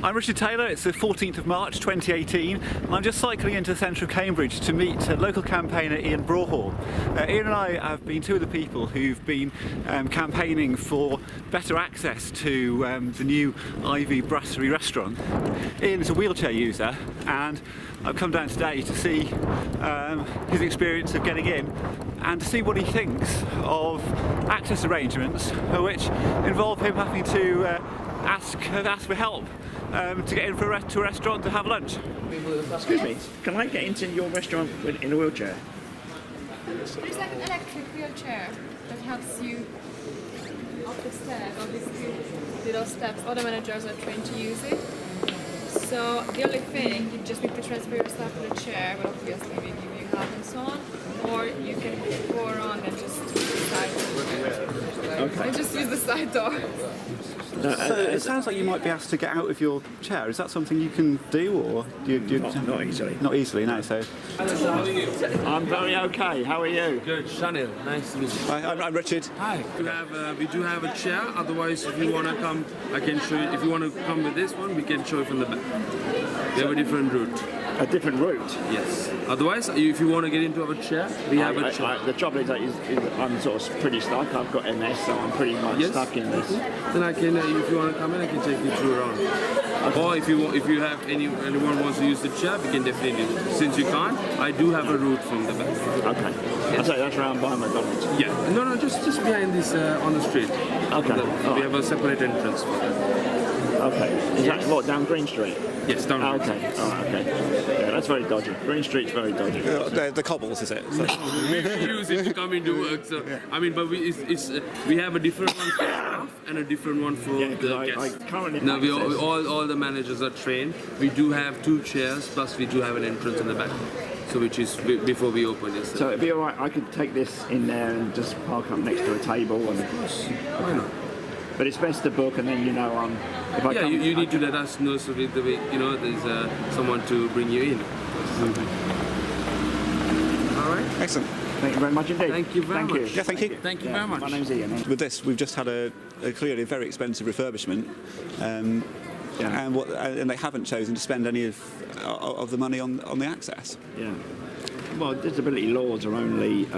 I'm Richard Taylor, it's the 14th of March 2018 and I'm just cycling into central Cambridge to meet local campaigner Ian Broughall. Ian and I have been two of the people who've been campaigning for better access to the new Ivy Brasserie restaurant. Ian is a wheelchair user and I've come down today to see his experience of getting in and to see what he thinks of access arrangements which involve him having to ask for help to get in to a restaurant to have lunch. Excuse me, can I get into your restaurant in a wheelchair? There's like an electric wheelchair that helps you up the stairs, all these little steps. All the managers are trained to use it. So the only thing, you just need to transfer yourself to the chair, but obviously we give you help and so on. Or you can go around and just use the side door. Okay. And just use the side door. So it sounds like you might be asked to get out of your chair. Is that something you can do, or do you Not easily. Not easily, no. So I'm very okay. How are you? Good, Chanel. Nice to meet you. I'm Richard. Hi. We do have a chair. Otherwise, if you want to come, I can show you. If you want to come with this one, we can show you from the back. We have a different route. A different route? Yes. Otherwise, if you want to get into our chair, we have a chair. The trouble is I'm sort of pretty stuck. I've got MS, so I'm pretty much stuck in this. Then I can, if you want to come in, I can take you through around. Okay. Or if you have anyone wants to use the chair, we can definitely do it. Since you can't, I do have a route from the back. Okay. Yes. So that's around by McDonald's. Yeah. No, just behind this on the street. Okay. We have a separate entrance for that. Okay. Is that what, down Green Street? Yes, down Green Street. Okay. Oh, okay. Yeah, that's very dodgy. Green Street's very dodgy. The cobbles, is it? So. We use it to come into work. So I mean, but we have a different one for staff and a different one for the guests. Currently now all the managers are trained. We do have 2 chairs, plus we do have an entrance in the back. So which is before we open this. So it'd be alright. I could take this in there and just park up next to a table and. Why not? But it's best to book, and then you know if I come, you need to let us know so that there's someone to bring you in. All right. Excellent. Thank you very much indeed. Thank you very much. Yeah, thank you. Thank you very much. My name's Ian. With this, we've just had a clearly very expensive refurbishment, and they haven't chosen to spend any of the money on the access. Yeah. Well, disability laws are only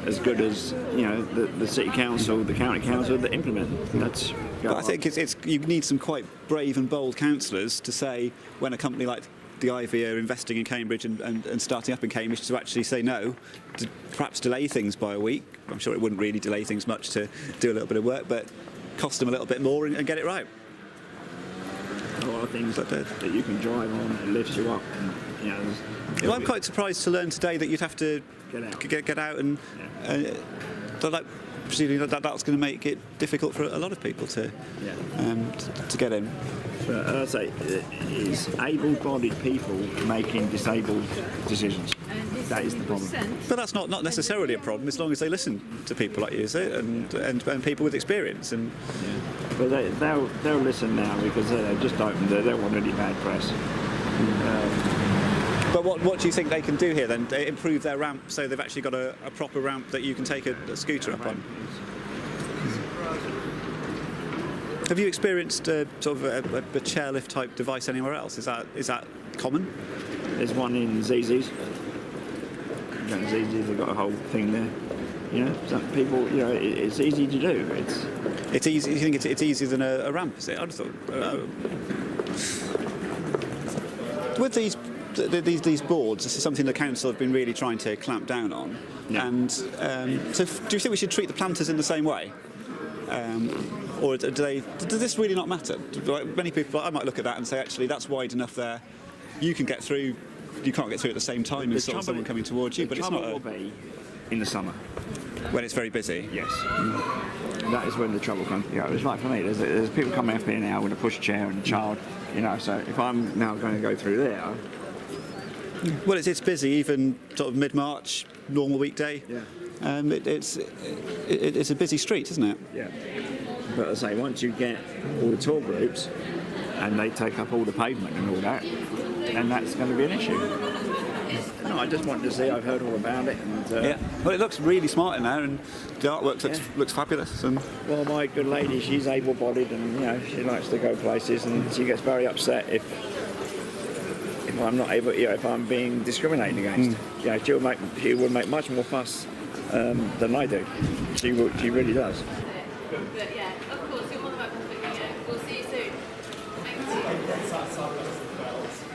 as good as the city council, the county council that implement. But I think you need some quite brave and bold councillors to say when a company like the Ivy are investing in Cambridge and starting up in Cambridge to actually say no, to perhaps delay things by a week. I'm sure it wouldn't really delay things much to do a little bit of work, but cost them a little bit more and get it right. A lot of things that you can drive on, it lifts you up. And, well, I'm quite surprised to learn today that you'd have to get out and presumably that's going to make it difficult for a lot of people to get in. But as I say, it's able-bodied people making disabled decisions. That is the problem. But that's not necessarily a problem as long as they listen to people like you, is it? And people with experience. And but they'll listen now because they've just opened it. They don't want any bad press. But what do you think they can do here then? They improve their ramp so they've actually got a proper ramp that you can take a scooter up on? Have you experienced sort of a chairlift type device anywhere else? Is that common? There's one in ZZ's. ZZ's have got a whole thing there. Some people, it's easy to do. It's easy. You think it's easier than a ramp, is it? I'd have thought. With these boards, this is something the council have been really trying to clamp down on. Yeah. And so, do you think we should treat the planters in the same way? Or does this really not matter? Many people, I might look at that and say, actually, that's wide enough there. You can get through. You can't get through at the same time as someone coming towards you. But it's not. Will be in the summer when it's very busy. Yes, that is when the trouble comes. It's like for me. There's people coming up here now with a pushchair and a child. So if I'm now going to go through there. Well, it's busy even sort of mid-March, normal weekday. Yeah. It's a busy street, isn't it? Yeah. But as I say, once you get all the tour groups and they take up all the pavement and all that, then that's going to be an issue. I just wanted to see. I've heard all about it, and Yeah. Well, it looks really smart in there, and the artwork looks fabulous. And well, my good lady, she's able-bodied, and you know, she likes to go places, and she gets very upset if I'm not able, you know, if I'm being discriminated against. You know, she will make much more fuss than I do. She really does. But yeah, of course, you're more than welcome to look at it. We'll see you soon. Thank you.